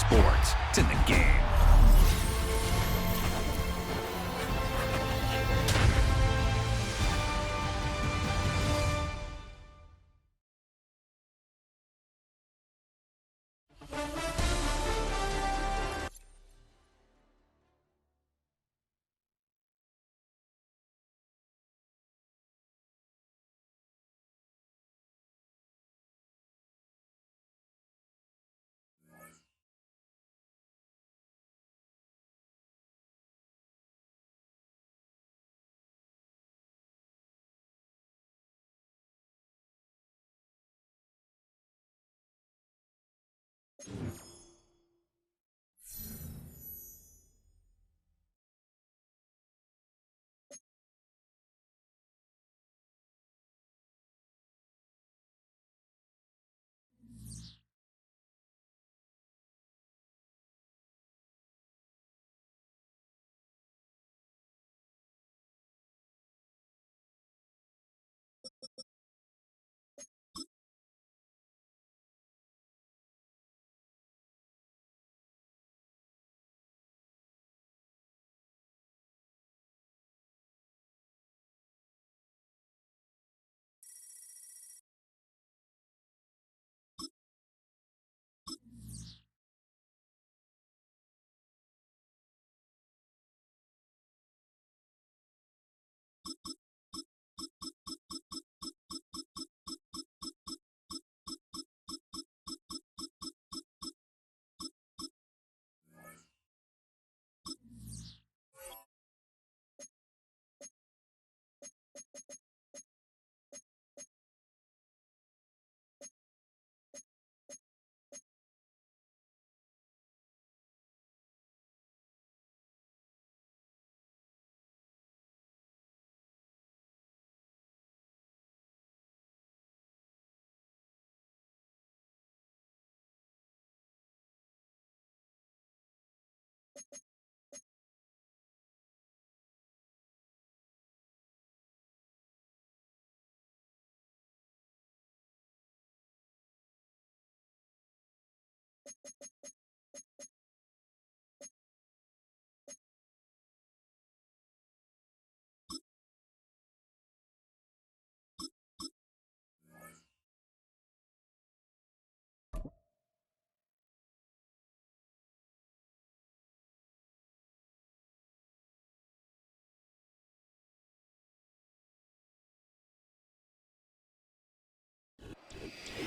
sports. It's in the game.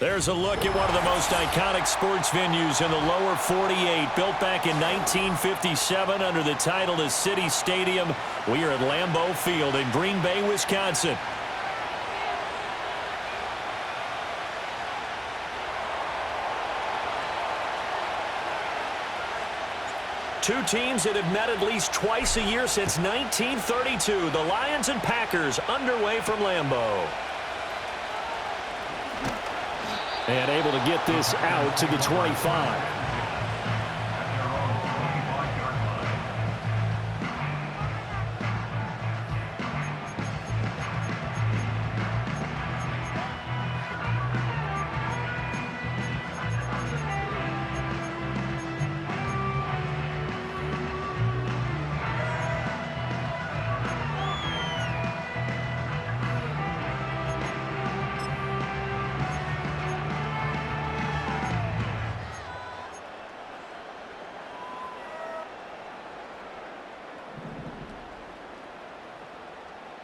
There's a look at one of the most iconic sports venues in the lower 48. Built back in 1957 under the title of City Stadium. We are at Lambeau Field in Green Bay, Wisconsin. Two teams that have met at least twice a year since 1932. The Lions and Packers underway from Lambeau. And able to get this out to the 25.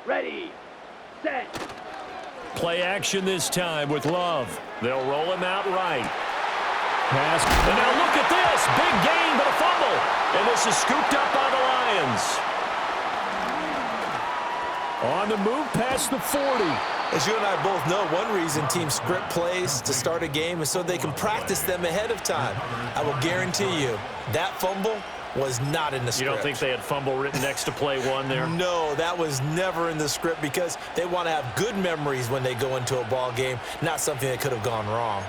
Ready, set. Play action this time with Love. They'll roll him out right. Pass. And now look at this. Big gain, but a fumble. And this is scooped up by the Lions. On the move past the 40. As you and I both know, one reason teams script plays to start a game is so they can practice them ahead of time. I will guarantee you that fumble was not in the script. You don't think they had fumble written next to play one there? No, that was never in the script because they want to have good memories when they go into a ball game, not something that could have gone wrong.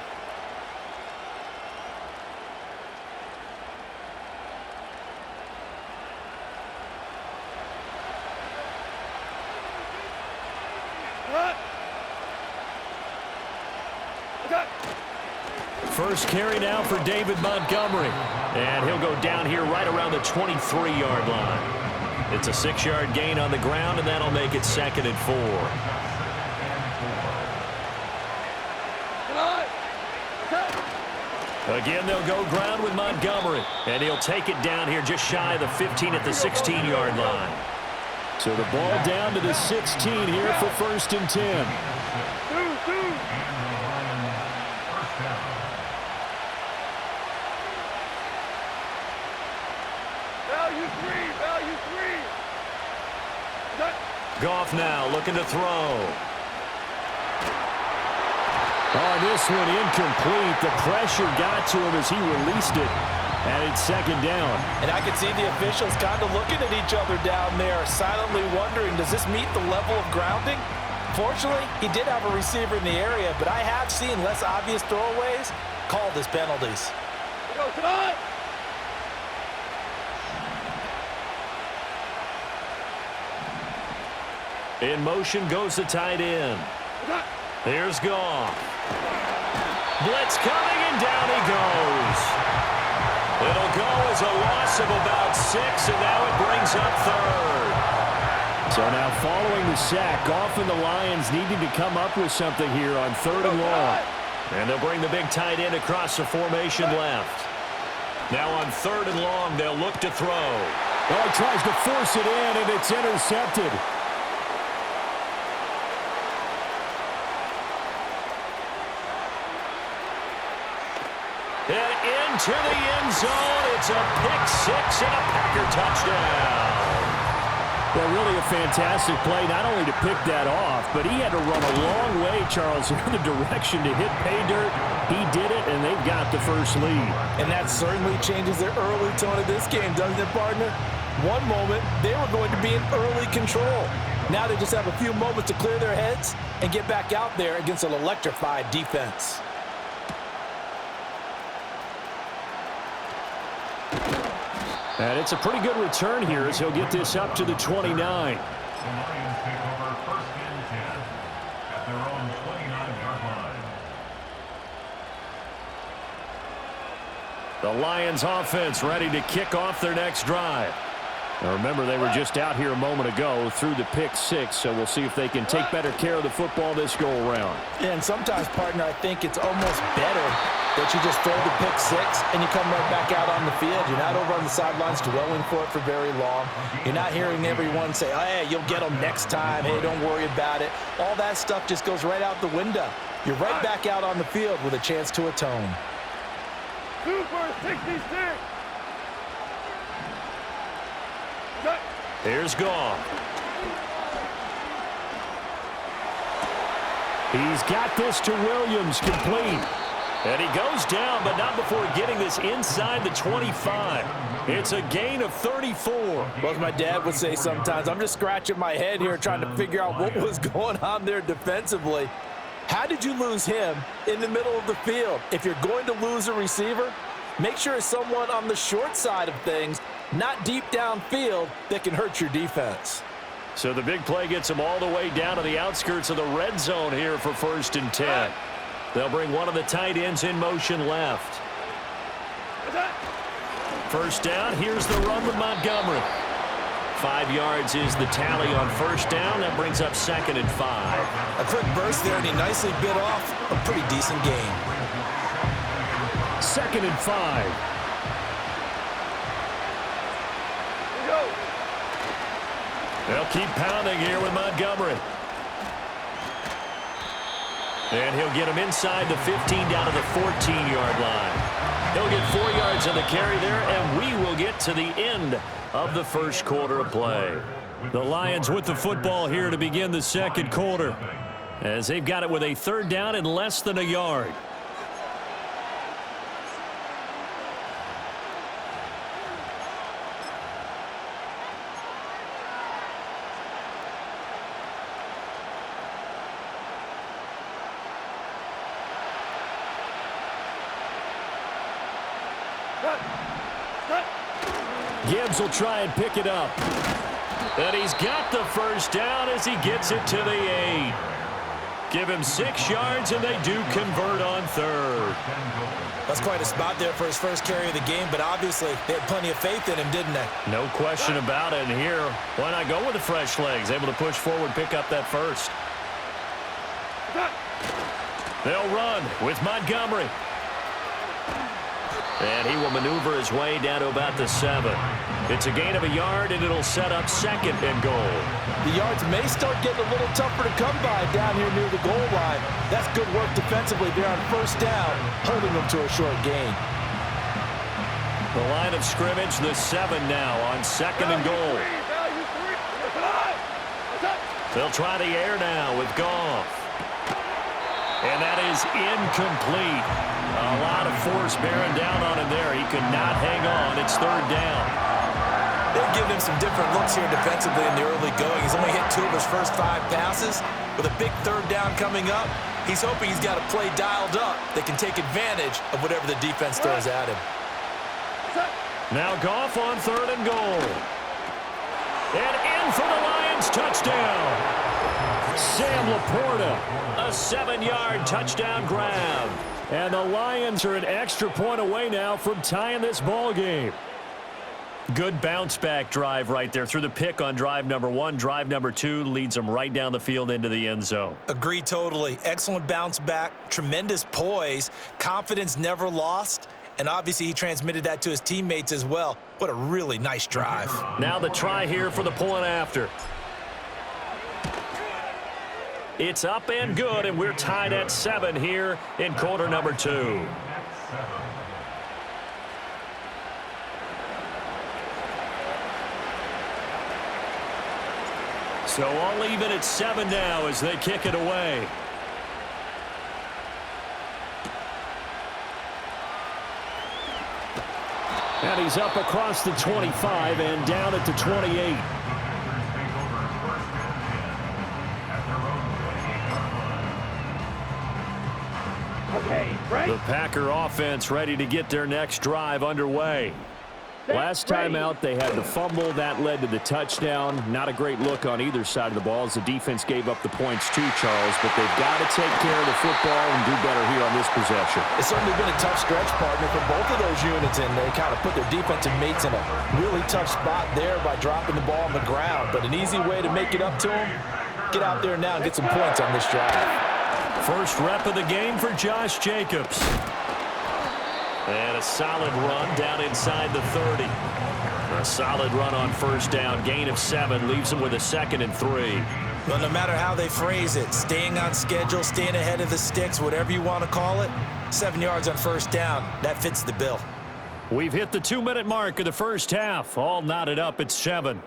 First carry now for David Montgomery. And he'll go down here right around the 23-yard line. It's a 6-yard gain on the ground, and that'll make it 2nd and 4. Again, they'll go ground with Montgomery, and he'll take it down here just shy of the 15 at the 16-yard line. So the ball down to the 16 here for 1st and 10. Goff now looking to throw. Oh, this one incomplete. The pressure got to him as he released it. And it's 2nd down. And I can see the officials kind of looking at each other down there, silently wondering, does this meet the level of grounding? Fortunately, he did have a receiver in the area, but I have seen less obvious throwaways called as penalties. In motion goes the tight end. Here's Goff. Blitz coming, and down he goes. It'll go as a loss of about 6, and now it brings up 3rd. So now following the sack, Goff and the Lions needing to come up with something here on 3rd and long. And they'll bring the big tight end across the formation left. Now on 3rd and long, they'll look to throw. Oh, he tries to force it in, and it's intercepted. And into the end zone. It's a pick-6 and a Packer touchdown. Well, really a fantastic play, not only to pick that off, but he had to run a long way, Charles, in the direction to hit pay dirt. He did it, and they've got the first lead. And that certainly changes the early tone of this game, doesn't it, partner? One moment, they were going to be in early control. Now they just have a few moments to clear their heads and get back out there against an electrified defense. And it's a pretty good return here as he'll get this up to the 29. The Lions take over 1st and 10 at their own 29-yard line. The Lions offense ready to kick off their next drive. Now remember, they were just out here a moment ago through the pick-6, so we'll see if they can take better care of the football this go-around. Yeah, and sometimes, partner, I think it's almost better that you just throw the pick-6 and you come right back out on the field. You're not over on the sidelines dwelling for it for very long. You're not hearing everyone say, oh, hey, you'll get them next time. Hey, don't worry about it. All that stuff just goes right out the window. You're right back out on the field with a chance to atone. Super 66. Here's Goff. He's got this to Williams, complete. And he goes down, but not before getting this inside the 25. It's a gain of 34. Well, as my dad would say sometimes, I'm just scratching my head here trying to figure out what was going on there defensively. How did you lose him in the middle of the field? If you're going to lose a receiver, make sure it's someone on the short side of things, not deep downfield, that can hurt your defense. So the big play gets them all the way down to the outskirts of the red zone here for 1st and 10. They'll bring one of the tight ends in motion left. 1st down. Here's the run with Montgomery. 5 yards is the tally on 1st down. That brings up 2nd and 5. A quick burst there, and he nicely bit off a pretty decent gain. 2nd and 5. They'll keep pounding here with Montgomery. And he'll get him inside the 15 down to the 14-yard line. He'll get 4 yards on the carry there, and we will get to the end of the first quarter of play. The Lions with the football here to begin the 2nd quarter, as they've got it with a 3rd down and less than a yard. Gibbs will try and pick it up. And he's got the 1st down as he gets it to the 8. Give him 6 yards, and they do convert on third. That's quite a spot there for his first carry of the game, but obviously they had plenty of faith in him, didn't they? No question about it. And here, why not go with the fresh legs? Able to push forward, pick up that first. They'll run with Montgomery. And he will maneuver his way down to about the 7. It's a gain of a yard, and it'll set up 2nd and goal. The yards may start getting a little tougher to come by down here near the goal line. That's good work defensively there on first down, holding them to a short gain. The line of scrimmage, the 7 now on 2nd and goal. They'll try the air now with Goff. And that is incomplete. A lot of force bearing down on him there. He could not hang on. It's 3rd down. They've given him some different looks here defensively in the early going. He's only hit 2 of his first 5 passes. With a big 3rd down coming up, he's hoping he's got a play dialed up that can take advantage of whatever the defense throws at him. Now Goff on 3rd and goal. And in for the Lions touchdown. Sam Laporta, a 7-yard touchdown grab. And the Lions are an extra point away now from tying this ball game. Good bounce-back drive right there through the pick on drive number 1. Drive number 2 leads them right down the field into the end zone. Agree totally. Excellent bounce back, tremendous poise, confidence never lost, and obviously he transmitted that to his teammates as well. What a really nice drive. Now the try here for the point after. It's up and good, and we're tied at 7 here in quarter number 2. So all even at 7 now as they kick it away. And he's up across the 25 and down at the 28. Right. The Packer offense ready to get their next drive underway. Last time out, they had the fumble. That led to the touchdown. Not a great look on either side of the ball as the defense gave up the points too, Charles. But they've got to take care of the football and do better here on this possession. It's certainly been a tough stretch, partner, for both of those units, and they kind of put their defensive mates in a really tough spot there by dropping the ball on the ground. But an easy way to make it up to them, get out there now and get some points on this drive. First rep of the game for Josh Jacobs. And a solid run down inside the 30. A solid run on first down. Gain of 7 leaves them with a 2nd and 3. Well, no matter how they phrase it, staying on schedule, staying ahead of the sticks, whatever you want to call it, 7 yards on first down, that fits the bill. We've hit the 2-minute mark of the first half. All knotted up at 7.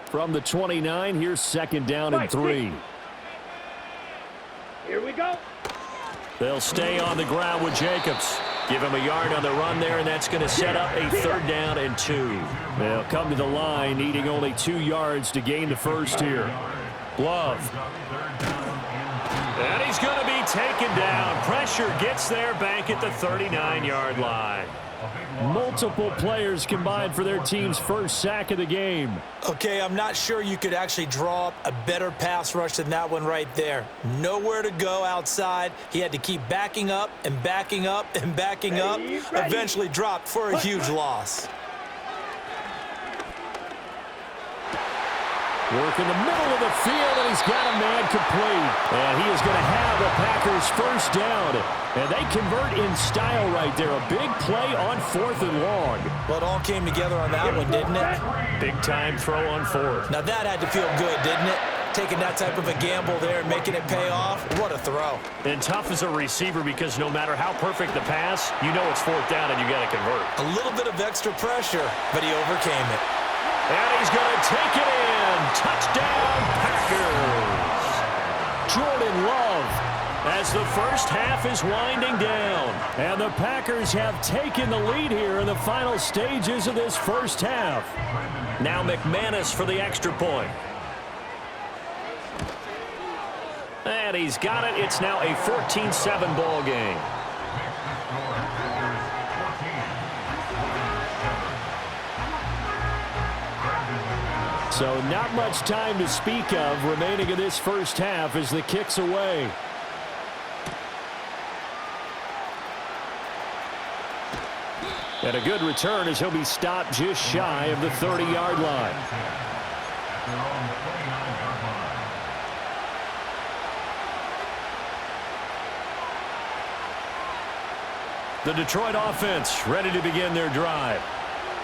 From the 29, here's 2nd down and 3. Here we go. They'll stay on the ground with Jacobs. Give him a yard on the run there, and that's going to set up a 3rd down and 2. They'll come to the line, needing only 2 yards to gain the first here. Love. And he's going to be taken down. Pressure gets there back at the 39-yard line. Multiple players combined for their team's first sack of the game. Okay, I'm not sure you could actually draw up a better pass rush than that one right there. Nowhere to go outside. He had to keep backing up and backing up and backing up. Eventually dropped for a huge loss. Work in the middle of the field, and he's got a man complete. And he is going to have the Packers first down. And they convert in style right there. A big play on 4th and long. Well, it all came together on that one, didn't it? Big-time throw on 4th. Now that had to feel good, didn't it? Taking that type of a gamble there and making it pay off. What a throw. And tough as a receiver because no matter how perfect the pass, you know it's 4th down and you got to convert. A little bit of extra pressure, but he overcame it. And he's going to take it in. Touchdown, Packers. Jordan Love. As the first half is winding down. And the Packers have taken the lead here in the final stages of this first half. Now McManus for the extra point. And he's got it. It's now a 14-7 ball game. So not much time to speak of remaining in this first half as the kick's away. And a good return as he'll be stopped just shy of the 30-yard line. At their own 29-yard line. The Detroit offense ready to begin their drive.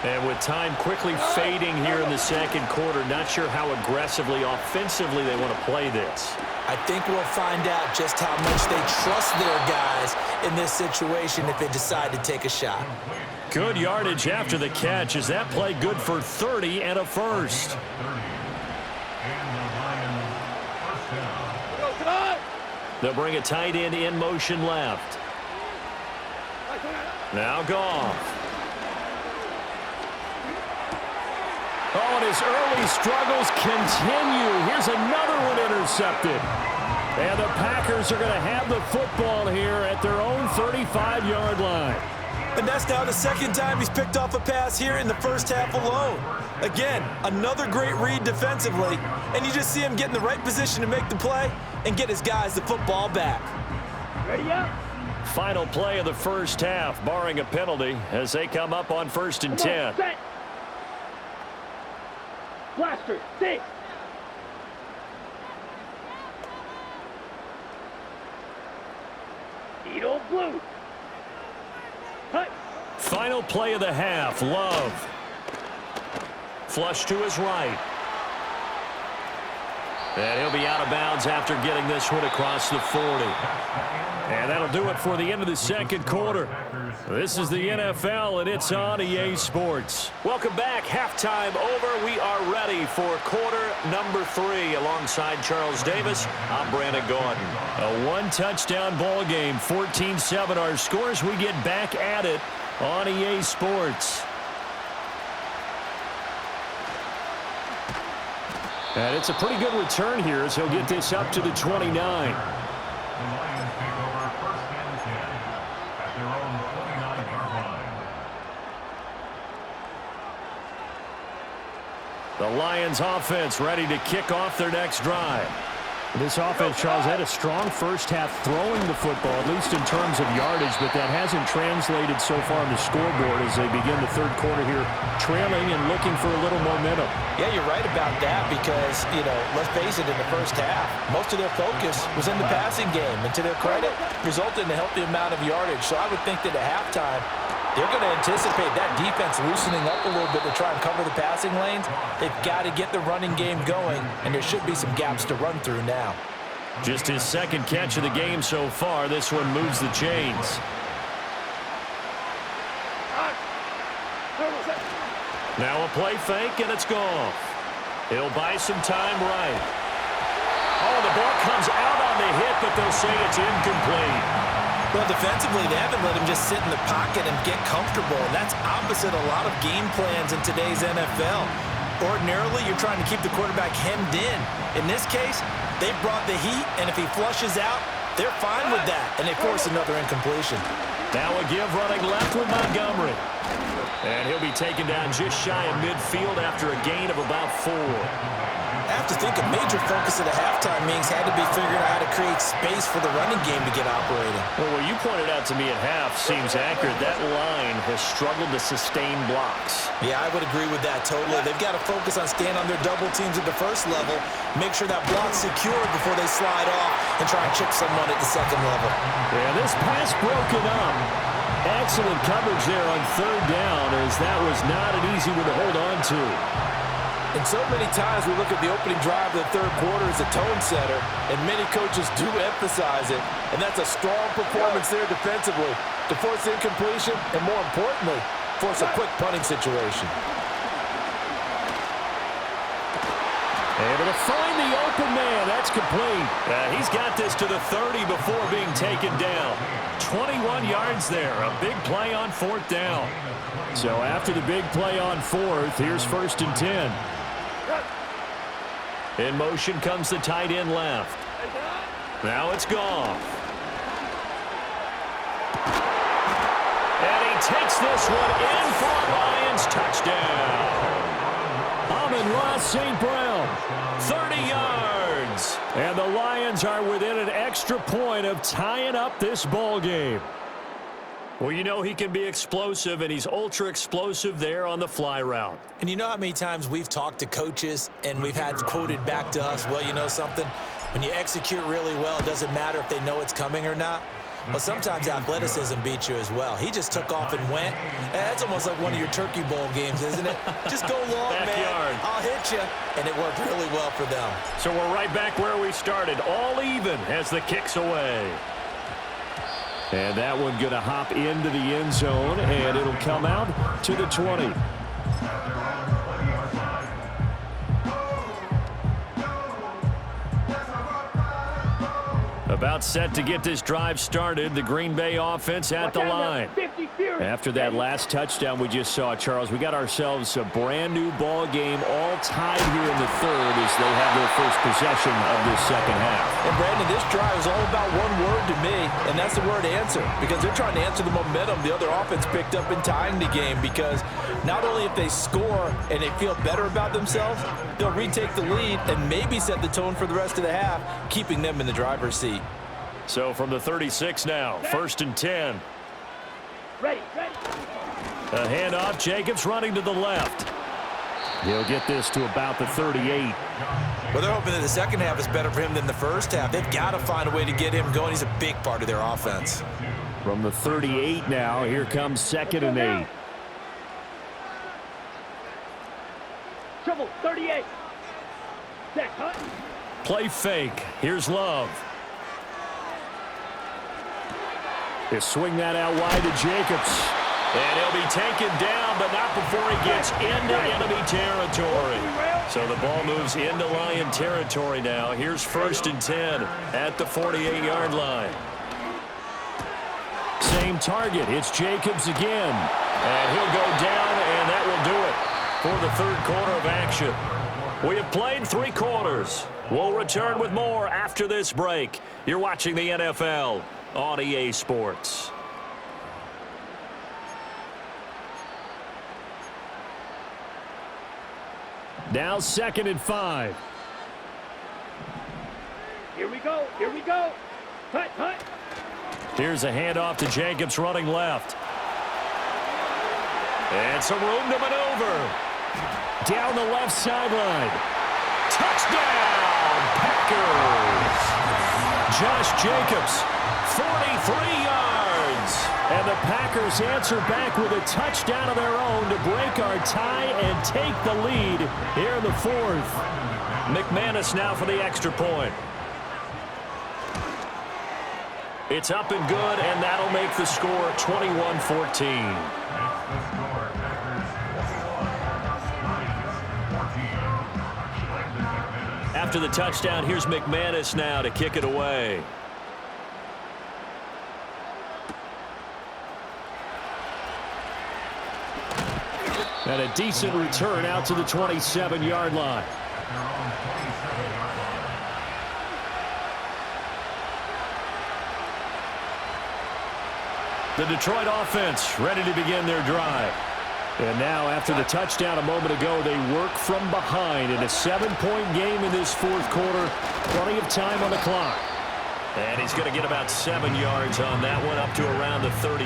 And with time quickly fading here in the second quarter, not sure how aggressively, offensively they want to play this. I think we'll find out just how much they trust their guys in this situation if they decide to take a shot. Good yardage after the catch. Is that play good for 30 and a first? They'll bring a tight end in motion left. Now Goff. Oh, and his early struggles continue. Here's another one intercepted. And the Packers are going to have the football here at their own 35-yard line. And that's now the second time he's picked off a pass here in the first half alone. Again, another great read defensively, and you just see him get in the right position to make the play and get his guys the football back. Ready up. Final play of the first half, barring a penalty, as they come up on 1st and 10. Set. Blaster, stay. Eagle blue. Cut. Final play of the half, Love. Flush to his right. And he'll be out of bounds after getting this one across the 40. And that'll do it for the end of the second quarter. This is the NFL, and it's on EA Sports. Welcome back. Halftime over. We are ready for quarter number 3. Alongside Charles Davis, I'm Brandon Gordon. A one-touchdown ball game, 14-7 our scores. We get back at it on EA Sports. And it's a pretty good return here as he'll get this up to the 29. The Lions take over 1st and 10 at their own 29-yard line. The Lions offense ready to kick off their next drive. This offense, Charles, had a strong first half throwing the football, at least in terms of yardage, but that hasn't translated so far on the scoreboard as they begin the third quarter here, trailing and looking for a little momentum. Yeah, you're right about that because, let's face it, in the first half, most of their focus was in the passing game, and to their credit, resulted in a healthy amount of yardage. So I would think that at halftime, they're going to anticipate that defense loosening up a little bit to try and cover the passing lanes. They've got to get the running game going, and there should be some gaps to run through now. Just his second catch of the game so far. This one moves the chains. Now a play fake, and it's Goff. He'll buy some time right. Oh, the ball comes out on the hit, but they'll say it's incomplete. Well, defensively, they haven't let him just sit in the pocket and get comfortable, and that's opposite a lot of game plans in today's NFL. Ordinarily, you're trying to keep the quarterback hemmed in. In this case, they brought the heat, and if he flushes out, they're fine with that, and they force another incompletion. Now a give running left with Montgomery. And he'll be taken down just shy of midfield after a gain of about 4. I have to think a major focus of the halftime meetings had to be figuring out how to create space for the running game to get operating. Well, what you pointed out to me at half seems accurate. That line has struggled to sustain blocks. Yeah, I would agree with that totally. They've got to focus on staying on their double teams at the first level, make sure that block's secured before they slide off and try and chip someone at the second level. Yeah, this pass broken up. Excellent coverage there on third down, as that was not an easy one to hold on to. And so many times we look at the opening drive of the third quarter as a tone setter, and many coaches do emphasize it. And that's a strong performance there defensively to force incompletion and, more importantly, force a quick punting situation. Able to find the open man. That's complete. He's got this to the 30 before being taken down. 21 yards there. A big play on 4th down. So after the big play on 4th, here's 1st and 10. In motion comes the tight end left. Now it's Goff. And he takes this one in for a Lions touchdown. Amon-Ra St. Brown. 30 yards. And the Lions are within an extra point of tying up this ball game. Well, you know he can be explosive, and he's ultra-explosive there on the fly route. And you know how many times we've talked to coaches and we've had quoted back to us, well, you know something? When you execute really well, it doesn't matter if they know it's coming or not. Well, sometimes athleticism beats you as well. He just took off and went. That's almost like one of your Turkey Bowl games, isn't it? Just go long, Backyard. man. I'll hit you. And it worked really well for them. So we're right back where we started, all even as the kick's away. And that one going to hop into the end zone, and it'll come out to the 20. About set to get this drive started, the Green Bay offense at the line. After that last touchdown we just saw, Charles, we got ourselves a brand new ball game, all tied here in the third as they have their first possession of this second half. And Brandon, this drive is all about one word to me, and that's the word answer, because they're trying to answer the momentum the other offense picked up in tying the game, because not only if they score and they feel better about themselves, they'll retake the lead and maybe set the tone for the rest of the half, keeping them in the driver's seat. So from the 36 now, 1st and 10. Ready. A handoff, Jacobs running to the left. He'll get this to about the 38. Well, they're hoping that the second half is better for him than the first half. They've got to find a way to get him going. He's a big part of their offense. From the 38 now, here comes 2nd and 8. Trouble, 38. Zach Hunt. Play fake. Here's Love. They swing that out wide to Jacobs. And he'll be taken down, but not before he gets into enemy territory. So the ball moves into Lion territory now. Here's 1st and 10 at the 48-yard line. Same target. It's Jacobs again. And he'll go down, and that will do it for the third quarter of action. We have played 3 quarters. We'll return with more after this break. You're watching the NFL on EA Sports. Now 2nd and 5. Here we go. Hunt. Here's a handoff to Jacobs running left. And some room to maneuver. Down the left sideline. Touchdown, Packers! Josh Jacobs, 43 yards. And the Packers answer back with a touchdown of their own to break our tie and take the lead here in the 4th. McManus now for the extra point. It's up and good, and that'll make the score 21-14. After the touchdown, here's McManus now to kick it away. And a decent return out to the 27-yard line. The Detroit offense ready to begin their drive. And now, after the touchdown a moment ago, they work from behind in a 7-point game in this 4th quarter. Plenty of time on the clock. And he's going to get about 7 yards on that one, up to around the 33.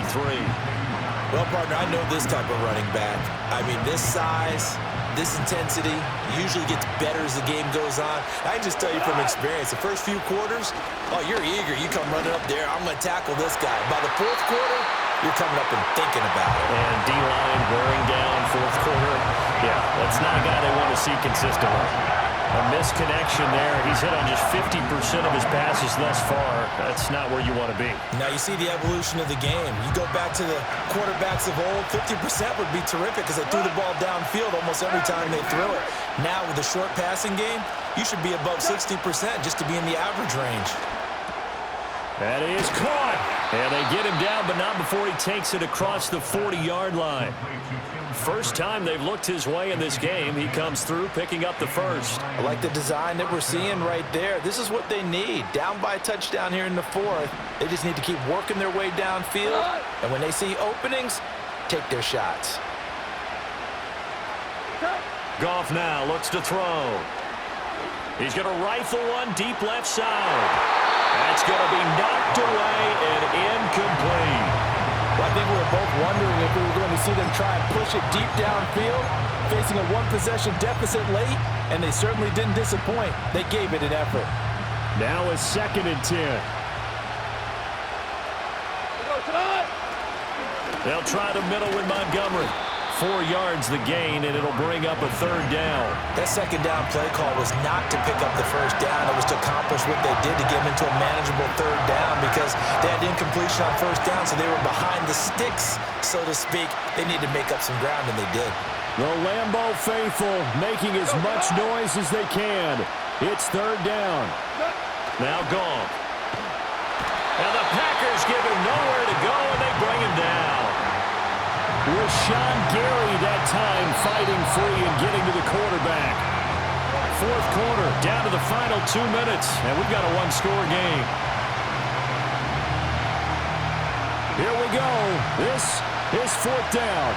Well, partner, I know this type of running back. I mean, this size, this intensity usually gets better as the game goes on. I can just tell you from experience, the first few quarters, oh, you're eager. You come running up there, I'm going to tackle this guy. By the 4th quarter, you're coming up and thinking about it. And D-line wearing down 4th quarter. Yeah, that's not a guy they want to see consistently. A misconnection there. He's hit on just 50% of his passes thus far. That's not where you want to be. Now you see the evolution of the game. You go back to the quarterbacks of old, 50% would be terrific because they threw the ball downfield almost every time they threw it. Now with the short passing game, you should be above 60% just to be in the average range. That is caught. And they get him down, but not before he takes it across the 40-yard line. First time they've looked his way in this game. He comes through, picking up the first. I like the design that we're seeing right there. This is what they need. Down by a touchdown here in the 4th. They just need to keep working their way downfield. And when they see openings, take their shots. Goff now looks to throw. He's going to rifle one deep left side. That's going to be knocked away and incomplete. Well, I think wondering if we were going to see them try and push it deep downfield, facing a one-possession deficit late, and they certainly didn't disappoint. They gave it an effort. Now a 2nd and 10. They'll try the middle with Montgomery. 4 yards the gain, and it'll bring up a 3rd down. That 2nd down play call was not to pick up the 1st down. It was to accomplish what they did to get them into a manageable 3rd down because they had incompletion on 1st down, so they were behind the sticks, so to speak. They needed to make up some ground, and they did. The Lambeau faithful making as much noise as they can. It's 3rd down. Now gone. And the Packers give him nowhere to go, and they bring him down. Rashawn Gary that time fighting free and getting to the quarterback. 4th quarter, down to the final 2 minutes, and we've got a 1-score game. Here we go. This is 4th down.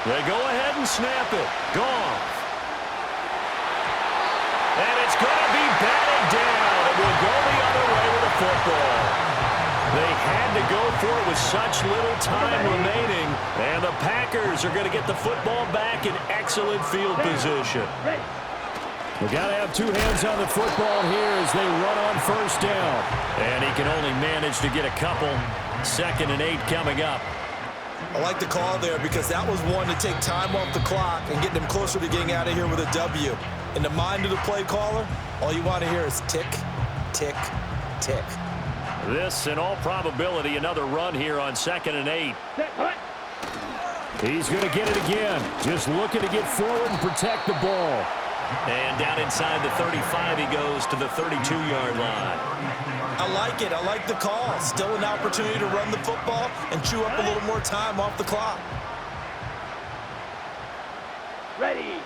They go ahead and snap it. Gone. And it's going to be batted down. It will go the other way with the football. They had to go for it with such little time remaining. And the Packers are going to get the football back in excellent field position. We've got to have 2 hands on the football here as they run on 1st down. And he can only manage to get a couple. 2nd and 8 coming up. I like the call there because that was one to take time off the clock and get them closer to getting out of here with a W. In the mind of the play caller, all you want to hear is tick, tick, tick. This, in all probability, another run here on 2nd and 8. He's going to get it again. Just looking to get forward and protect the ball. And down inside the 35, he goes to the 32-yard line. I like it. I like the call. Still an opportunity to run the football and chew up a little more time off the clock. Ready.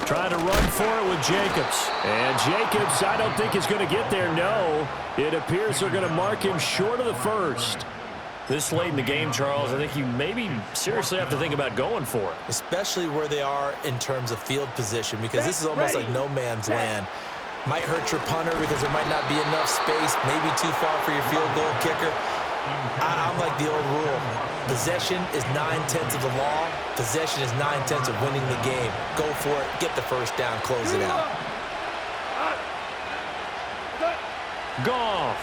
Trying to run for it with Jacobs. And Jacobs, I don't think is going to get there. No, it appears they're going to mark him short of the 1st. This late in the game, Charles, I think you maybe seriously have to think about going for it. Especially where they are in terms of field position, because this is almost like no man's land. Might hurt your punter because there might not be enough space, maybe too far for your field goal kicker. I'm like the old rule. Possession is 9/10 of the law. Possession is 9/10 of winning the game. Go for it. Get the 1st down. Close it out. Goff.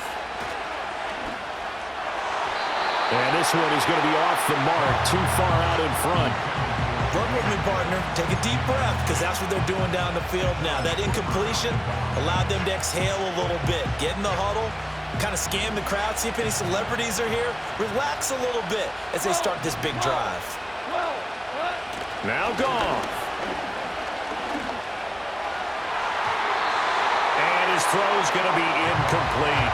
And this one is going to be off the mark. Too far out in front. Run with me, partner. Take a deep breath because that's what they're doing down the field now. That incompletion allowed them to exhale a little bit. Get in the huddle. Kind of scan the crowd, see if any celebrities are here. Relax a little bit as they start this big drive. Now Goff. And his throw's going to be incomplete.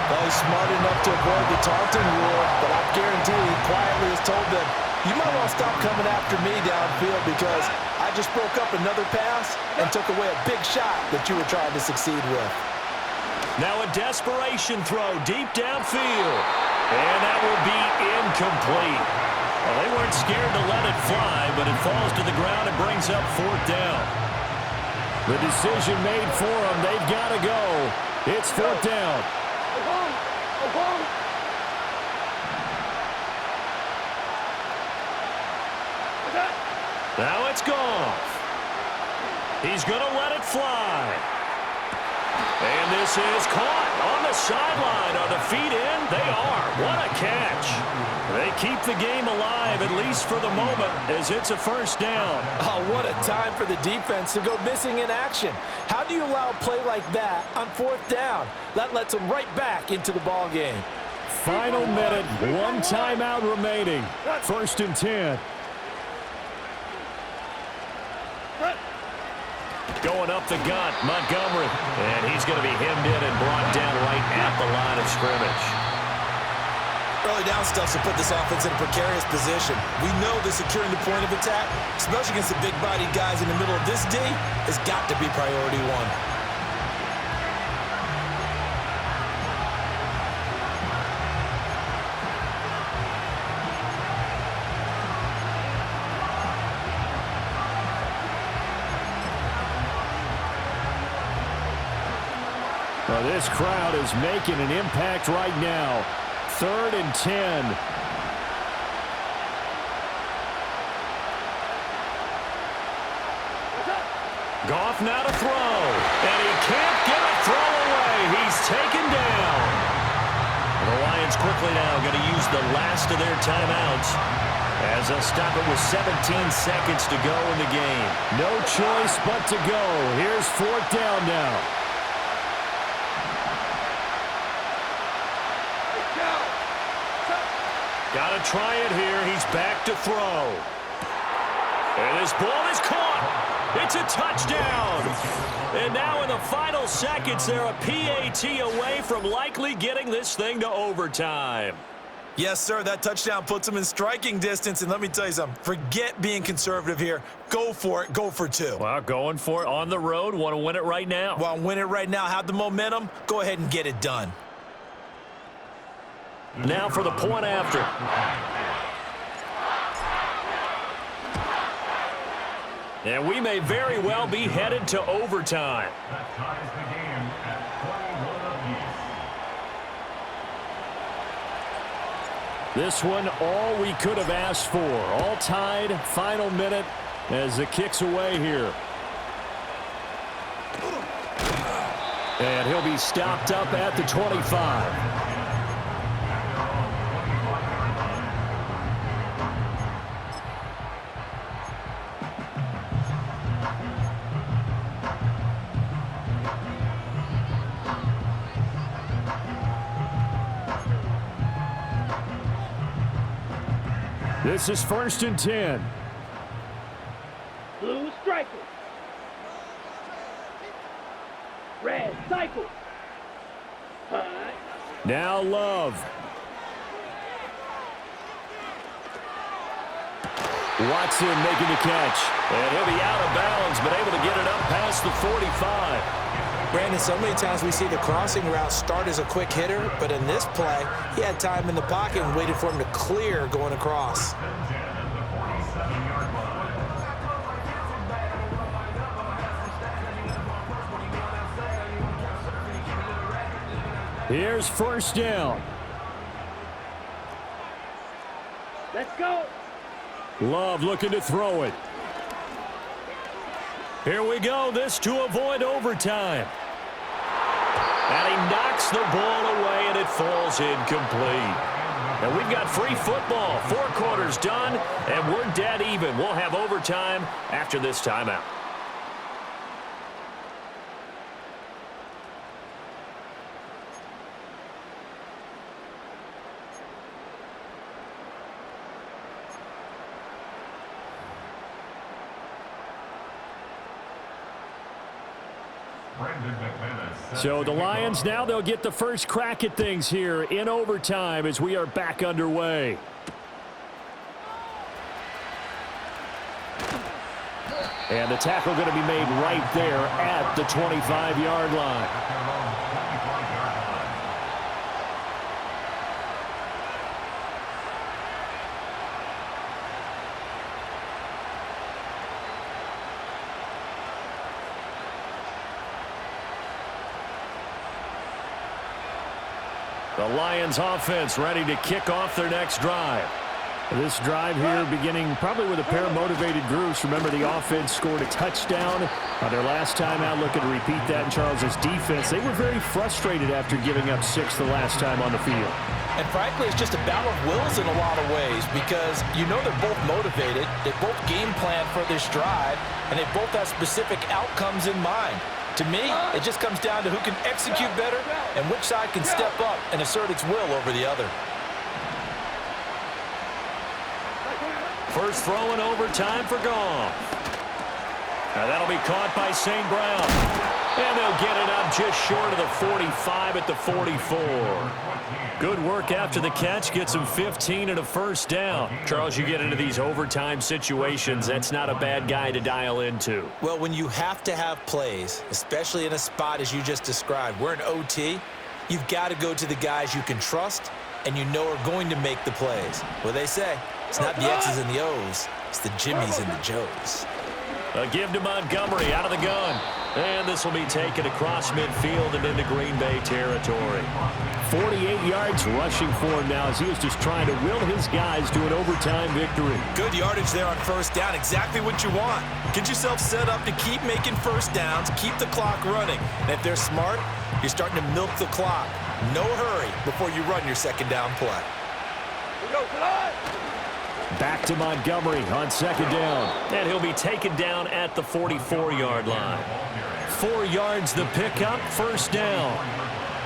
Well, he's smart enough to avoid the taunting rule, but I guarantee he quietly has told them, you might want to stop coming after me downfield because I just broke up another pass and took away a big shot that you were trying to succeed with. Now a desperation throw deep downfield. And that will be incomplete. Well, they weren't scared to let it fly, but it falls to the ground and brings up 4th down. The decision made for them. They've got to go. It's 4th down. Now it's Goff. He's going to let it fly. And this is caught on the sideline. Are the feet in? They are. What a catch. They keep the game alive, at least for the moment, as it's a 1st down. Oh, what a time for the defense to go missing in action. How do you allow a play like that on 4th down? That lets them right back into the ball game. Final minute, 1 timeout remaining. 1st and 10. Going up the gut, Montgomery. And he's going to be hemmed in and brought down right at the line of scrimmage. Early down stuff to put this offense in a precarious position. We know that securing the point of attack, especially against the big-bodied guys in the middle of this D, has got to be priority 1. Well, this crowd is making an impact right now. 3rd and 10. Goff now to throw, and he can't get a throw away. He's taken down. The Lions quickly now going to use the last of their timeouts as they'll stop it with 17 seconds to go in the game. No choice but to go. Here's 4th down now. Got to try it here. He's back to throw. And this ball is caught. It's a touchdown. And now in the final seconds, they're a PAT away from likely getting this thing to overtime. Yes, sir, that touchdown puts them in striking distance. And let me tell you something, forget being conservative here. Go for it. Go for 2. Well, going for it on the road. Want to win it right now. Well, win it right now. Have the momentum. Go ahead and get it done. Now for the point after. And we may very well be headed to overtime. That ties the game at 21 apiece. This one, all we could have asked for. All tied, final minute as the kick's away here. And he'll be stopped up at the 25. This is 1st and 10. Blue striker. Red cycle. Hunt. Now Love. Watson making the catch. And he'll be out of bounds, but able to get it up past the 45. Brandon, so many times we see the crossing route start as a quick hitter, but in this play, he had time in the pocket and waited for him to clear going across. Here's 1st down. Let's go. Love looking to throw it. Here we go. This to avoid overtime. And he knocks the ball away, and it falls incomplete. And we've got free football. 4 quarters done, and we're dead even. We'll have overtime after this timeout. So the Lions now, they'll get the first crack at things here in overtime as we are back underway. And the tackle going to be made right there at the 25-yard line. The Lions offense ready to kick off their next drive. This drive here beginning probably with a pair of motivated groups. Remember, the offense scored a touchdown on their last time out. Looking to repeat that in Charles's defense. They were very frustrated after giving up 6 the last time on the field. And frankly, it's just a battle of wills in a lot of ways because you know they're both motivated. They both game plan for this drive, and they both have specific outcomes in mind. To me, it just comes down to who can execute better and which side can step up and assert its will over the other. First throw in overtime for Goff. Now that'll be caught by St. Brown. And they'll get it up just short of the 45 at the 44. Good work after the catch. Gets him 15 and a first down. Charles, you get into these overtime situations, that's not a bad guy to dial into. Well, when you have to have plays, especially in a spot as you just described, we're in OT, you've got to go to the guys you can trust and you know are going to make the plays. Well, they say it's not the X's and the O's, it's the Jimmies and the Joes. A give to Montgomery out of the gun. And this will be taken across midfield and into Green Bay territory. 48 yards rushing for him now as he was just trying to will his guys to an overtime victory. Good yardage there on first down. Exactly what you want. Get yourself set up to keep making first downs, keep the clock running. And if they're smart, you're starting to milk the clock. No hurry before you run your second down play. Back to Montgomery on second down. And he'll be taken down at the 44-yard line. 4 yards the pickup, first down.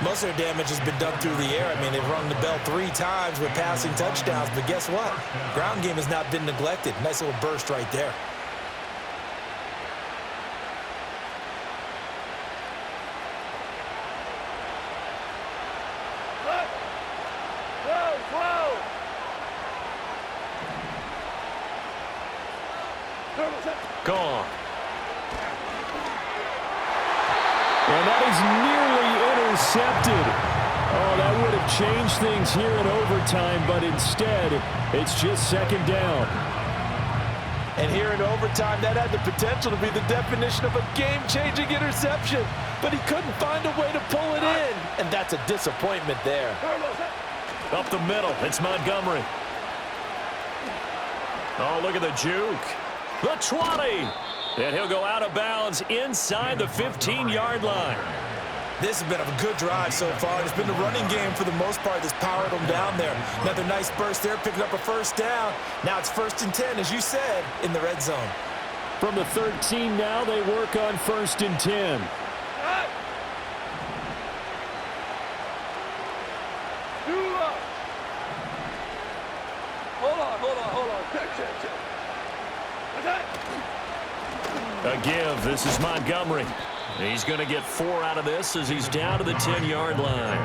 Most of their damage has been done through the air. I mean, they've rung the bell 3 times with passing touchdowns, but guess what? Ground game has not been neglected. Nice little burst right there. Gone. And that is nearly intercepted. Oh, that would have changed things here in overtime, but instead, it's just second down. And here in overtime, that had the potential to be the definition of a game-changing interception. But he couldn't find a way to pull it in. And that's a disappointment there. Up the middle, it's Montgomery. Oh, look at the juke. The 20. And he'll go out of bounds inside the 15-yard line. This has been a good drive so far. It's been the running game for the most part that's powered them down there. Another nice burst there, picking up a first down. Now it's 1st and 10, as you said, in the red zone. From the 13 now, they work on 1st and 10. Hold on. Check. A give. This is Montgomery. He's going to get 4 out of this as he's down to the 10-yard line.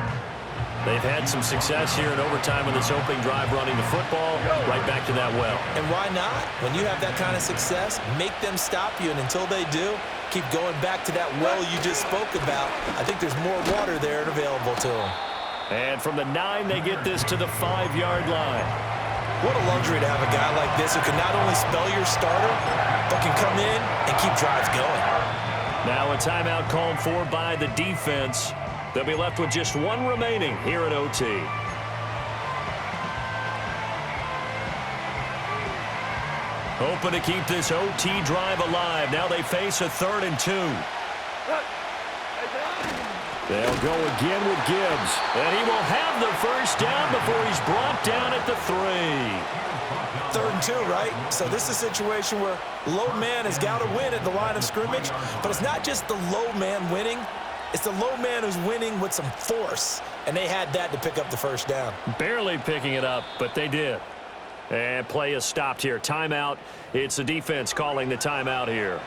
They've had some success here in overtime with this opening drive running the football right back to that well. And why not? When you have that kind of success, make them stop you, and until they do, keep going back to that well you just spoke about. I think there's more water there and available to them. And from the 9, they get this to the 5-yard line. What a luxury to have a guy like this who can not only spell your starter, but can come in and keep drives going. Now a timeout called for by the defense. They'll be left with just 1 remaining here at OT. Hoping to keep this OT drive alive. Now they face a 3rd and 2. They'll go again with Gibbs. And he will have the first down before he's brought down at the 3. 3rd and 2, right? So this is a situation where low man has got to win at the line of scrimmage, but it's not just the low man winning. It's the low man who's winning with some force, and they had that to pick up the first down. Barely picking it up, but they did. And play is stopped here. Timeout. It's the defense calling the timeout here.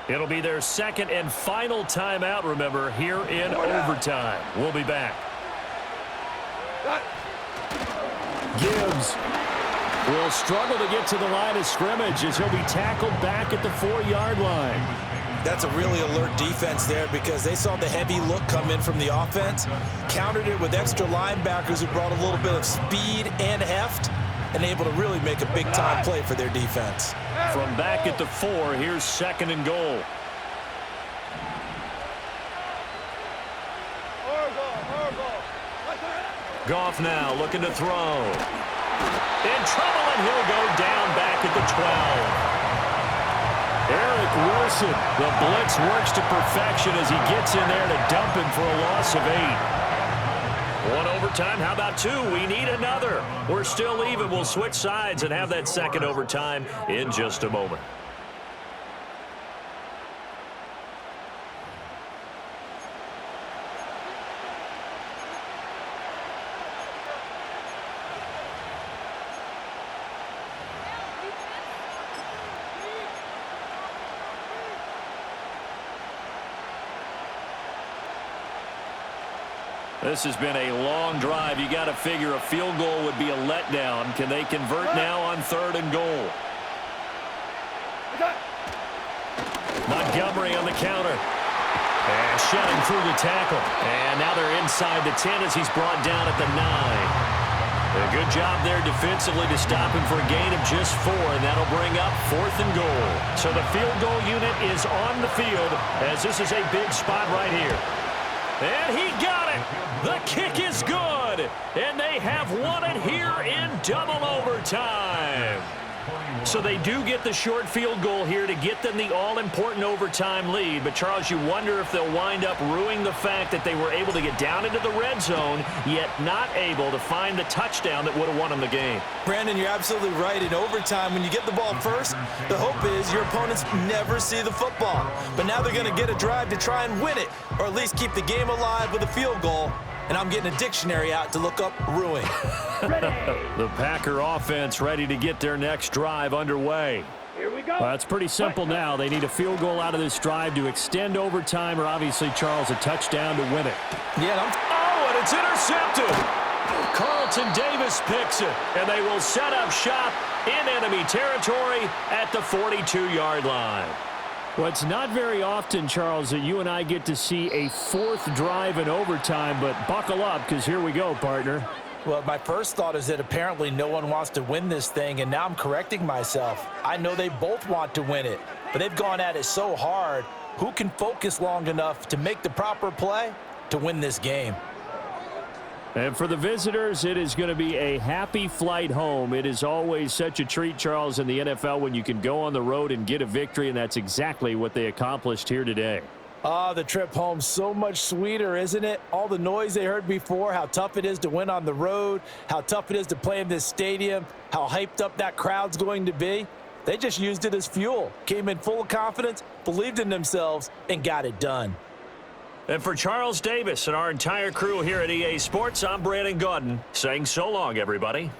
It'll be their 2nd and final timeout, remember, here in overtime. We'll be back. Gibbs will struggle to get to the line of scrimmage as he'll be tackled back at the 4-yard line. That's a really alert defense there because they saw the heavy look come in from the offense, countered it with extra linebackers who brought a little bit of speed and heft, and able to really make a big-time play for their defense. From back at the 4, here's 2nd and goal. Goff now looking to throw. In trouble, and he'll go down back at the 12. Eric Wilson. The blitz works to perfection as he gets in there to dump him for a loss of 8. 1 overtime. How about 2? We need another. We're still even. We'll switch sides and have that 2nd overtime in just a moment. This has been a long drive. You got to figure a field goal would be a letdown. Can they convert now on 3rd and goal? Montgomery on the counter. And shedding through the tackle. And now they're inside the 10 as he's brought down at the 9. A good job there defensively to stop him for a gain of just 4, and that'll bring up 4th and goal. So the field goal unit is on the field as this is a big spot right here. And he got it. The kick is good. And they have won it here in double overtime. So they do get the short field goal here to get them the all-important overtime lead. But, Charles, you wonder if they'll wind up ruining the fact that they were able to get down into the red zone, yet not able to find the touchdown that would have won them the game. Brandon, you're absolutely right. In overtime, when you get the ball first, the hope is your opponents never see the football. But now they're going to get a drive to try and win it, or at least keep the game alive with a field goal. And I'm getting a dictionary out to look up ruin. The Packer offense ready to get their next drive underway. Here we go. Well, it's pretty simple now. They need a field goal out of this drive to extend overtime, or obviously, Charles, a touchdown to win it. Oh, and it's intercepted. Carlton Davis picks it, and they will set up shop in enemy territory at the 42-yard line. Well, it's not very often, Charles, that you and I get to see a 4th drive in overtime, but buckle up because here we go, partner. Well, my first thought is that apparently no one wants to win this thing, and now I'm correcting myself. I know they both want to win it, but they've gone at it so hard. Who can focus long enough to make the proper play to win this game? And for the visitors, it is going to be a happy flight home. It is always such a treat, Charles, in the NFL when you can go on the road and get a victory, and that's exactly what they accomplished here today. The trip home, so much sweeter, isn't it? All the noise they heard before, how tough it is to win on the road, how tough it is to play in this stadium, how hyped up that crowd's going to be. They just used it as fuel, came in full of confidence, believed in themselves, and got it done. And for Charles Davis and our entire crew here at EA Sports, I'm Brandon Gaudin saying so long, everybody.